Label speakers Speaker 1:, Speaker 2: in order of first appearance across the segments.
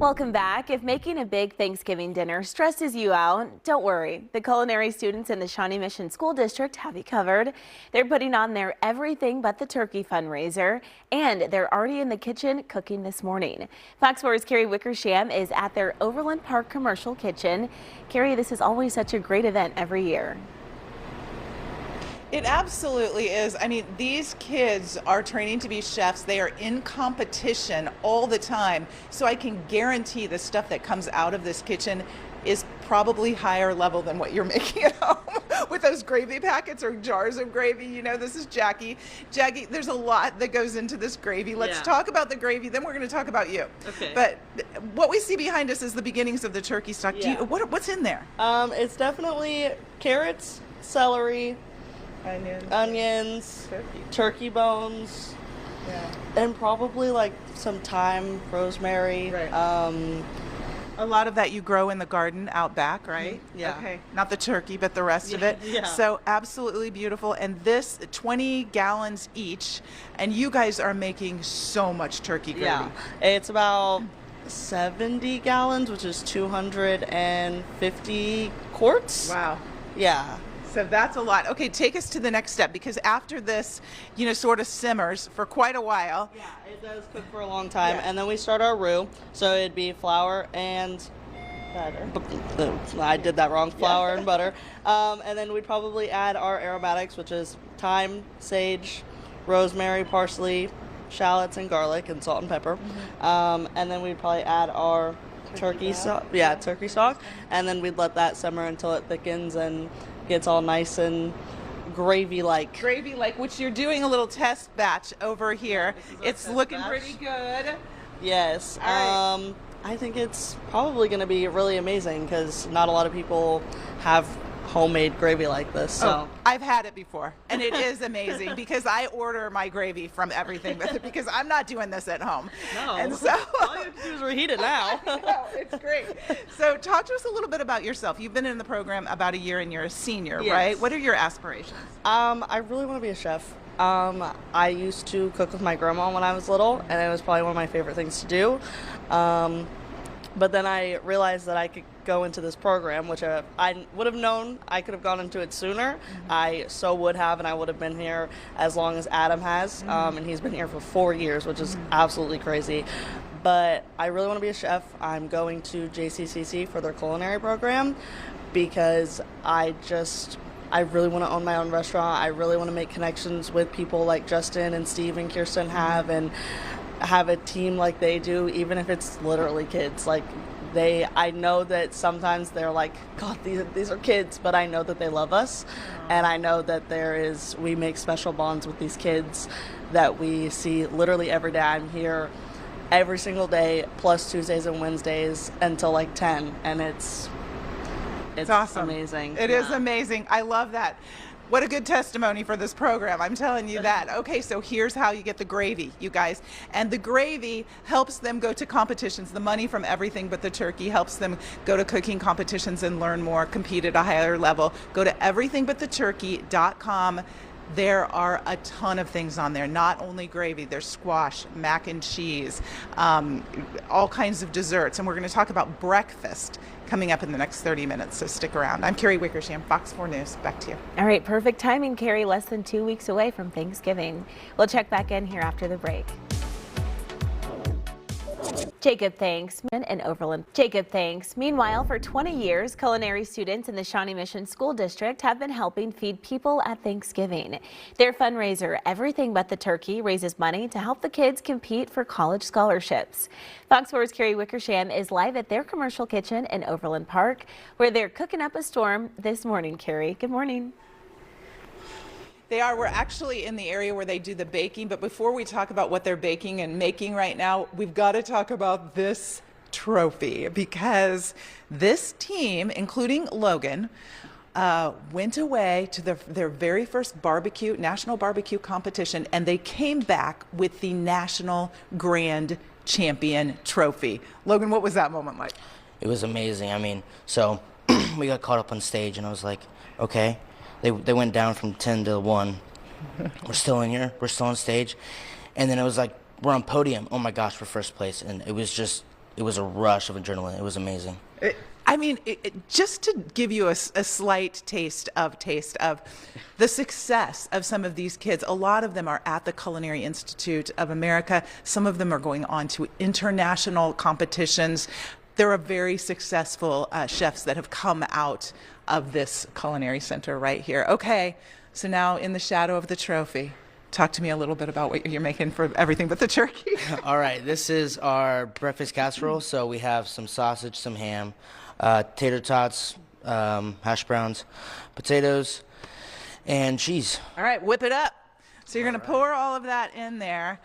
Speaker 1: Welcome back. If making a big Thanksgiving dinner stresses you out, don't worry. The culinary students in the Shawnee Mission School District have you covered. They're putting on their Everything But the Turkey fundraiser, and they're already in the kitchen cooking this morning. FOX4's Carey Wickersham is at their Overland Park commercial kitchen. Carey, this is always such a great event every year.
Speaker 2: It absolutely is. I mean, these kids are training to be chefs. They are in competition all the time. So I can guarantee the stuff that comes out of this kitchen is probably higher level than what you're making at home with those gravy packets or jars of gravy. You know, this is Jackie. Jackie, there's a lot that goes into this gravy. Let's talk about the gravy, then we're going to talk about you.
Speaker 3: Okay.
Speaker 2: But what we see behind us is the beginnings of the turkey stock.
Speaker 3: Yeah.
Speaker 2: What's in there?
Speaker 3: It's definitely carrots, celery, onions, turkey bones, and probably like some thyme, rosemary.
Speaker 2: Right. A lot of that you grow in the garden out back, right?
Speaker 3: Yeah.
Speaker 2: Okay. Not the turkey, but the rest of it.
Speaker 3: Yeah.
Speaker 2: So absolutely beautiful. And this 20 gallons each, and you guys are making so much turkey gravy.
Speaker 3: Yeah. It's about 70 gallons, which is 250 quarts.
Speaker 2: Wow.
Speaker 3: Yeah.
Speaker 2: So that's a lot. Okay, take us to the next step, because after this, sort of simmers for quite a while.
Speaker 3: Yeah, it does cook for a long time.
Speaker 2: Yeah.
Speaker 3: And then we start our roux. So it'd be flour and butter. I did that wrong. Flour and butter. And then we'd probably add our aromatics, which is thyme, sage, rosemary, parsley, shallots, and garlic, and salt and pepper. And then we'd probably add our turkey stock. Yeah, turkey stock. And then we'd let that simmer until it thickens and gets all nice and gravy-like.
Speaker 2: Gravy-like, which you're doing a little test batch over here. It's looking
Speaker 3: batch.
Speaker 2: pretty good.
Speaker 3: Yes.
Speaker 2: All right.
Speaker 3: I think it's probably going to be really amazing because not a lot of people have homemade gravy like this. So
Speaker 2: I've had it before, and it is amazing because I order my gravy from Everything With It because I'm not doing this at home.
Speaker 3: No.
Speaker 2: And so
Speaker 3: all you have to do is reheat it now.
Speaker 2: no, it's great. So talk to us a little bit about yourself. You've been in the program about a year and you're a senior,
Speaker 3: Yes.
Speaker 2: right? What are your aspirations?
Speaker 3: I really want to be a chef. I used to cook with my grandma when I was little, and it was probably one of my favorite things to do. But then I realized that I could go into this program, which I would have known I could have gone into it sooner. I so would have, and I would have been here as long as Adam has, and he's been here for 4 years, which is absolutely crazy. But I really want to be a chef. I'm going to JCCC for their culinary program because I really want to own my own restaurant. I really want to make connections with people like Justin and Steve and Kirsten have, and have a team like they do, even if it's literally kids. Like I know that sometimes they're like, God, these are kids, but I know that they love us, and I know that we make special bonds with these kids that we see literally every day. I'm here every single day, plus Tuesdays and Wednesdays until like 10, and it's
Speaker 2: awesome.
Speaker 3: Amazing.
Speaker 2: It is amazing. I love that. What a good testimony for this program. I'm telling you that. Okay, so here's how you get the gravy, you guys. And the gravy helps them go to competitions. The money from Everything But the Turkey helps them go to cooking competitions and learn more, compete at a higher level. Go to everythingbuttheturkey.com. There are a ton of things on there, not only gravy. There's squash, mac and cheese, all kinds of desserts. And we're going to talk about breakfast coming up in the next 30 minutes, so stick around. I'm Carey Wickersham, FOX4 News. Back to you.
Speaker 1: All right, perfect timing, Carey. Less than 2 weeks away from Thanksgiving. We'll check back in here after the break. Jacob thanks and Overland. Jacob thanks. Meanwhile, for 20 years, culinary students in the Shawnee Mission School District have been helping feed people at Thanksgiving. Their fundraiser, Everything But the Turkey, raises money to help the kids compete for college scholarships. FOX4's Carey Wickersham is live at their commercial kitchen in Overland Park, where they're cooking up a storm this morning. Carey, good morning.
Speaker 2: They are. We're actually in the area where they do the baking, but before we talk about what they're baking and making right now, we've got to talk about this trophy, because this team, including Logan, went away to their very first national barbecue competition, and they came back with the National Grand Champion trophy. Logan, what was that moment like?
Speaker 4: It was amazing. I mean, so we got caught up on stage, and I was like, okay. They went down from 10 to 1. We're still in here. We're still on stage. And then it was like, we're on podium. Oh, my gosh, we're first place. And it was just it was a rush of adrenaline. It was amazing.
Speaker 2: Just to give you a slight taste of the success of some of these kids, a lot of them are at the Culinary Institute of America. Some of them are going on to international competitions. There are very successful chefs that have come out of this culinary center right here. Okay, so now in the shadow of the trophy, talk to me a little bit about what you're making for everything but the turkey.
Speaker 4: All right, this is our breakfast casserole. So we have some sausage, some ham, tater tots, hash browns, potatoes, and cheese.
Speaker 2: All right, whip it up. So you're going to pour all of that in there.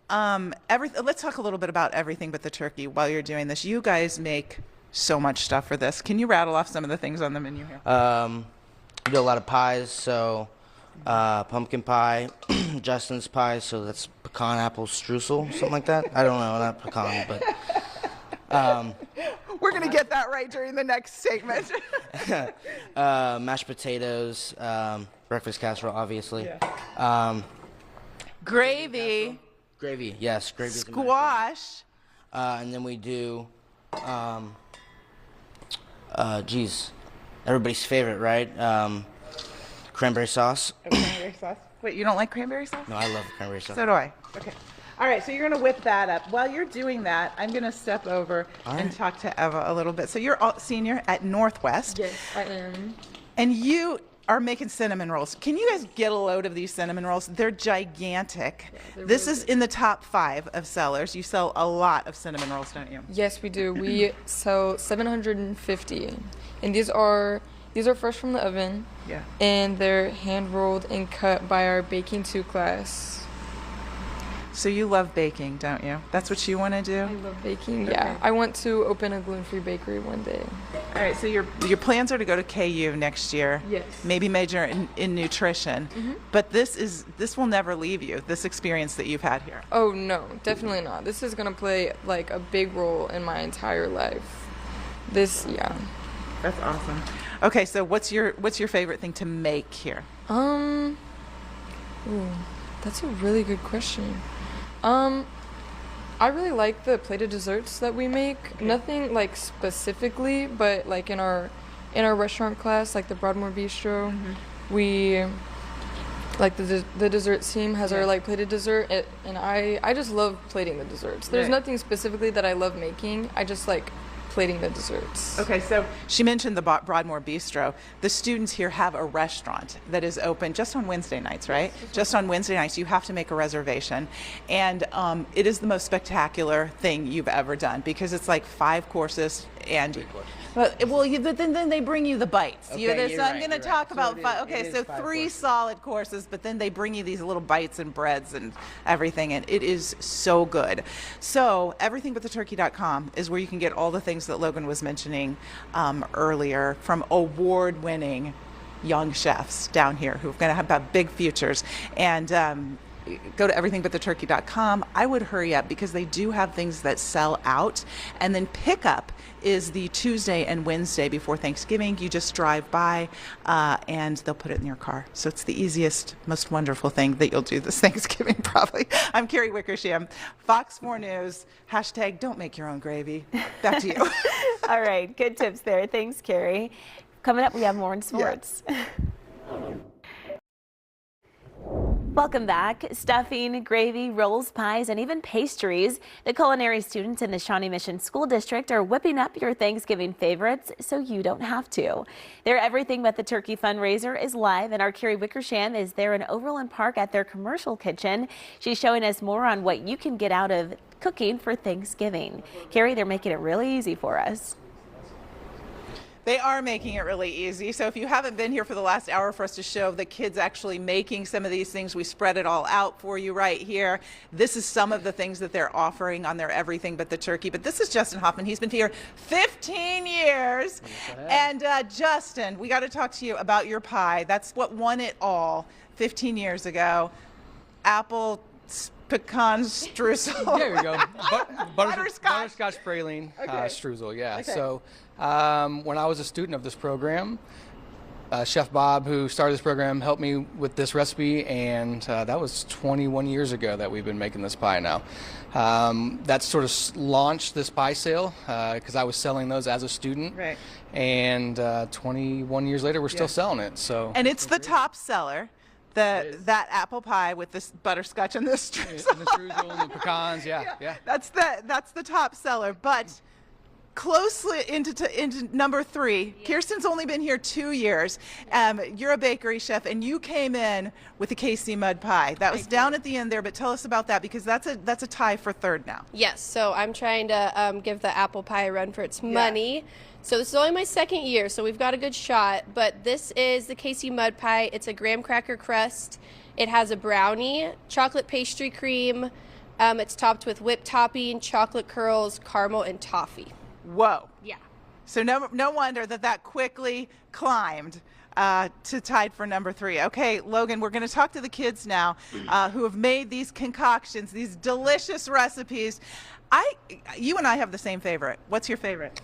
Speaker 2: Let's talk a little bit about everything but the turkey while you're doing this. You guys make so much stuff for this. Can you rattle off some of the things on the menu here?
Speaker 4: We do a lot of pies, so pumpkin pie, Justin's pie, so that's pecan apple streusel, something like that. I don't know, not pecan, but...
Speaker 2: We're going to get that right during the next segment.
Speaker 4: Mashed potatoes, breakfast casserole, obviously.
Speaker 2: Yeah. Gravy.
Speaker 4: Gravy, yes. Gravy.
Speaker 2: Squash.
Speaker 4: And then we do, everybody's favorite, right? Cranberry sauce.
Speaker 2: Cranberry sauce. Wait, you don't like cranberry sauce?
Speaker 4: No, I love cranberry sauce.
Speaker 2: So do I. Okay. All right, so you're going to whip that up. While you're doing that, I'm going to step over and talk to Eva a little bit. So you're a senior at Northwest.
Speaker 5: Yes, I am.
Speaker 2: And you are making cinnamon rolls. Can you guys get a load of these cinnamon rolls? They're gigantic.
Speaker 5: Yeah, they're
Speaker 2: this
Speaker 5: really
Speaker 2: is
Speaker 5: good.
Speaker 2: in the top 5 of sellers. You sell a lot of cinnamon rolls, don't you?
Speaker 5: Yes, we do. We sell 750, and these are fresh from the oven.
Speaker 2: Yeah.
Speaker 5: And they're hand rolled and cut by our baking 2 class.
Speaker 2: So you love baking, don't you? That's what you want to do?
Speaker 5: I love baking. Yeah, I want to open a gluten-free bakery one day.
Speaker 2: All right, so your plans are to go to KU next year.
Speaker 5: Yes.
Speaker 2: Maybe major in nutrition.
Speaker 5: Mm-hmm.
Speaker 2: But this will never leave you, this experience that you've had here.
Speaker 5: Oh no, definitely not. This is gonna play like a big role in my entire life. Yeah.
Speaker 2: That's awesome. Okay, so what's your favorite thing to make here?
Speaker 5: Ooh, that's a really good question. I really like the plated desserts that we make. Okay. Nothing like specifically, but like in our restaurant class, like the Broadmoor Bistro, we like the dessert team has our like plated dessert, and I just love plating the desserts. There's nothing specifically that I love making. I just like plating the desserts.
Speaker 2: Okay, so she mentioned the Broadmoor Bistro. The students here have a restaurant that is open just on Wednesday nights, right? Just on Wednesday nights, you have to make a reservation. And it is the most spectacular thing you've ever done because it's like 5 courses and... But then they bring you the bites.
Speaker 4: Okay,
Speaker 2: so I'm going to talk about five. Okay, so 3 solid courses, but then they bring you these little bites and breads and everything, and it is so good. So everythingbuttheturkey.com is where you can get all the things that Logan was mentioning earlier from award-winning young chefs down here who are going to have big futures. And go to everythingbuttheturkey.com. I would hurry up because they do have things that sell out. And then pickup is the Tuesday and Wednesday before Thanksgiving. You just drive by and they'll put it in your car. So it's the easiest, most wonderful thing that you'll do this Thanksgiving probably. I'm Carey Wickersham, FOX4 News, # don't make your own gravy. Back to you.
Speaker 1: All right, good tips there. Thanks, Carey. Coming up, we have more in sports. Yeah. Welcome back. Stuffing, gravy, rolls, pies, and even pastries. The culinary students in the Shawnee Mission School District are whipping up your Thanksgiving favorites so you don't have to. Their Everything But the Turkey fundraiser is live, and our Carey Wickersham is there in Overland Park at their commercial kitchen. She's showing us more on what you can get out of cooking for Thanksgiving. Carey, they're making it really easy for us.
Speaker 2: They are making it really easy. So if you haven't been here for the last hour for us to show the kids actually making some of these things, we spread it all out for you right here. This is some of the things that they're offering on their Everything But the Turkey. But this is Justin Hoffman. He's been here 15 years. And Justin, we got to talk to you about your pie. That's what won it all 15 years ago. Apple pecan streusel.
Speaker 6: There we go.
Speaker 2: Butterscotch.
Speaker 6: Butterscotch praline streusel, yeah.
Speaker 2: Okay.
Speaker 6: So when I was a student of this program, Chef Bob, who started this program, helped me with this recipe, and that was 21 years ago that we've been making this pie now. That sort of launched this pie sale because I was selling those as a student.
Speaker 2: Right.
Speaker 6: And 21 years later, we're still selling it. So.
Speaker 2: And it's the top seller. That apple pie with this butterscotch and the streusel.
Speaker 6: And the streusel and the pecans, yeah.
Speaker 2: That's the top seller. But closely into number 3. Kirsten's only been here 2 years. You're a bakery chef, and you came in with the KC mud pie. That was down at the end there, but tell us about that because that's a tie for 3rd now.
Speaker 7: Yes, so I'm trying to give the apple pie a run for its money. So this is only my 2nd year, so we've got a good shot. But this is the KC mud pie. It's a graham cracker crust. It has a brownie, chocolate pastry cream. It's topped with whipped topping, chocolate curls, caramel, and toffee.
Speaker 2: Whoa.
Speaker 7: Yeah.
Speaker 2: So no wonder that quickly climbed to tied for number 3. Okay, Logan, we're going to talk to the kids now who have made these concoctions, these delicious recipes. You and I have the same favorite. What's your favorite?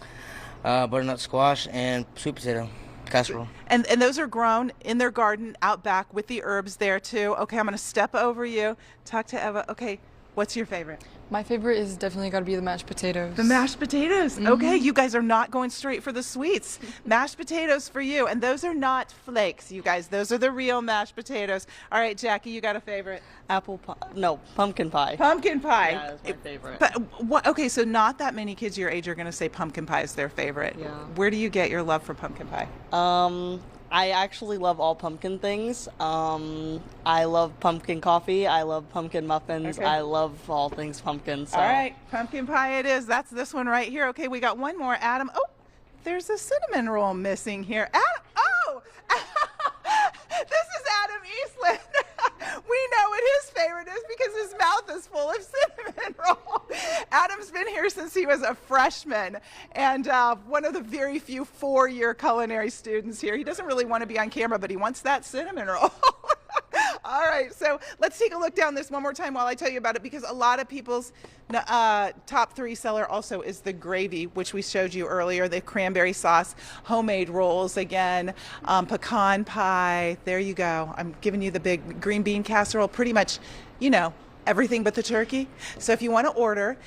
Speaker 4: Butternut squash and sweet potato casserole.
Speaker 2: And those are grown in their garden out back with the herbs there too. Okay, I'm going to step over you, talk to Eva. Okay, what's your favorite?
Speaker 5: My favorite is definitely got to be the mashed potatoes.
Speaker 2: The mashed potatoes. Okay, you guys are not going straight for the sweets. Mashed potatoes for you. And those are not flakes, you guys. Those are the real mashed potatoes. All right, Jackie, you got a favorite?
Speaker 3: Apple pie. No, pumpkin pie.
Speaker 2: Pumpkin pie.
Speaker 3: Yeah, that's my favorite.
Speaker 2: But okay, so not that many kids your age are going to say pumpkin pie is their favorite.
Speaker 3: Yeah.
Speaker 2: Where do you get your love for pumpkin pie?
Speaker 3: I actually love all pumpkin things. I love pumpkin coffee. I love pumpkin muffins.
Speaker 2: Okay.
Speaker 3: I love all things pumpkin. So.
Speaker 2: All right, pumpkin pie it is. That's this one right here. Okay, we got one more. Adam. Oh, there's a cinnamon roll missing here. Adam. Oh, this is Adam Eastland. We know what his favorite is because his mouth is full of cinnamon roll. Adam's been here since he was a freshman and one of the very few 4-year culinary students here. He doesn't really want to be on camera, but he wants that cinnamon roll. All right, so let's take a look down this one more time while I tell you about it because a lot of people's top 3 seller also is the gravy, which we showed you earlier, the cranberry sauce, homemade rolls again, pecan pie. There you go. I'm giving you the big green bean casserole, pretty much, everything but the turkey. So if you want to order,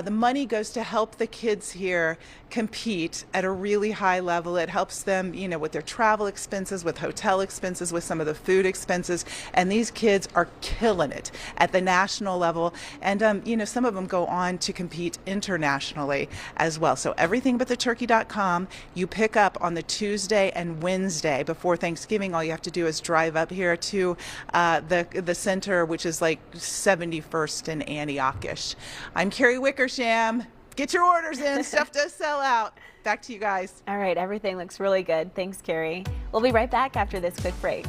Speaker 2: the money goes to help the kids here compete at a really high level. It helps them, with their travel expenses, with hotel expenses, with some of the food expenses. And these kids are killing it at the national level. And, some of them go on to compete internationally as well. So everythingbuttheturkey.com, you pick up on the Tuesday and Wednesday before Thanksgiving. All you have to do is drive up here to the center, which is like 71st and Antiochish. I'm Carey Wickersham. Get your orders in. Stuff does sell out. Back to you guys.
Speaker 1: All right, everything looks really good. Thanks, Carey. We'll be right back after this quick break.